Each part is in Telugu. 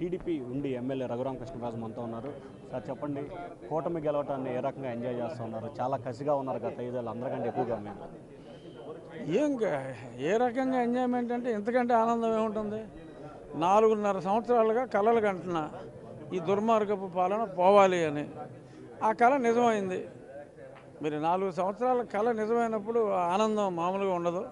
టీడీపీ ఉండి ఎమ్మెల్యే రఘురామ కృష్ణరాజు మనతో ఉన్నారు. సార్ చెప్పండి, కూటమి గెలవటాన్ని ఏ రకంగా ఎంజాయ్ చేస్తున్నారు? చాలా కసిగా ఉన్నారు గత 5 ఏళ్ళు అందరికంటే ఎక్కువగా మేము. ఏ రకంగా ఎంజాయ్మెంట్ అంటే ఇంతకంటే ఆనందం ఏముంటుంది? 4.5 సంవత్సరాలుగా కలలు కంటున్నా ఈ దుర్మార్గపు పాలన పోవాలి అని. ఆ కళ నిజమైంది. మీరు 4 సంవత్సరాల కళ నిజమైనప్పుడు ఆనందం మామూలుగా ఉండదు.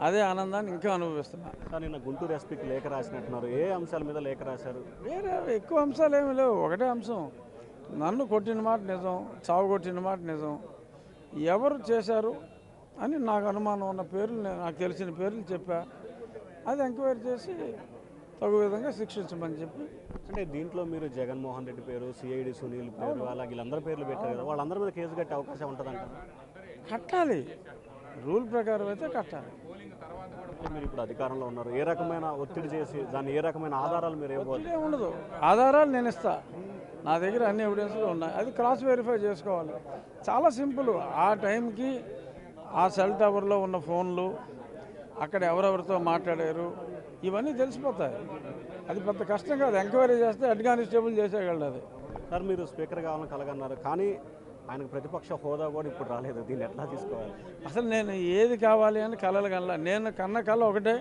అదే ఆనందాన్ని ఇంకా అనుభవిస్తున్నారు. సార్, నిన్న గుంటూరు ఎస్పీకి లేఖ రాసినట్టున్నారు. ఏ అంశాల మీద లేఖ రాశారు? వేరే ఎక్కువ అంశాలు ఏమీ లేవు. ఒకటే అంశం, నన్ను కొట్టిన మాట నిజం, చావు కొట్టిన మాట నిజం. ఎవరు చేశారు అని నాకు అనుమానం ఉన్న పేర్లు, నాకు తెలిసిన పేర్లు చెప్పా. అది ఎంక్వైరీ చేసి తగు విధంగా శిక్షించమని చెప్పి. అంటే దీంట్లో మీరు జగన్మోహన్ రెడ్డి పేరు, సిఐడి సునీల్ పేరు, అలాగే వీళ్ళందరి పేర్లు పెట్టారు కదా, వాళ్ళందరి మీద కేసు కట్టే అవకాశం ఉంటుందంట. కట్టాలి, రూల్ ప్రకారం అయితే కట్టాలి. మీరు ఇప్పుడు అధికారంలో ఉన్నారు, ఏ రకమైన ఒత్తిడి చేసి దాన్ని ఏ రకమైన ఆధారాలు మీరు ఇవ్వబోతున్నారు? ఉండదు, ఆధారాలు నేను ఇస్తా. నా దగ్గర అన్ని ఎవిడెన్స్లు ఉన్నాయి. అది క్రాస్ వెరిఫై చేసుకోవాలి. చాలా సింపుల్. ఆ టైంకి ఆ సెల్ టవర్లో ఉన్న ఫోన్లు, అక్కడ ఎవరెవరితో మాట్లాడారు, ఇవన్నీ తెలిసిపోతాయి. అది పెద్ద కష్టం కాదు. ఎంక్వైరీ చేస్తే హెడ్ కానిస్టేబుల్ చేసేయగలడు. అది సార్, మీరు స్పీకర్ కావాలని కలగన్నారు, కానీ ఆయనకు ప్రతిపక్ష హోదా కూడా ఇప్పుడు రాలేదు. దీన్ని ఎట్లా తీసుకోవాలి? అసలు నేను ఏది కావాలి అని కలలు కనలా. నేను కన్న కళ ఒకటే,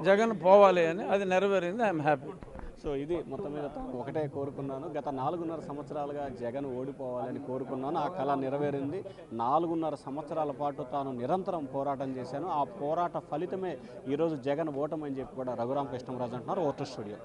జగన్ పోవాలి అని. అది నెరవేరింది. I'm happy. సో ఇది మొత్తం మీద తాను ఒకటే కోరుకున్నాను. గత 4.5 సంవత్సరాలుగా జగన్ ఓడిపోవాలని కోరుకున్నాను. ఆ కళ నెరవేరింది. 4.5 సంవత్సరాల పాటు తాను నిరంతరం పోరాటం చేశాను. ఆ పోరాట ఫలితమే ఈరోజు జగన్ ఓటమని చెప్పి కూడా రఘురామ కృష్ణరాజు అంటున్నారు. Voter studio.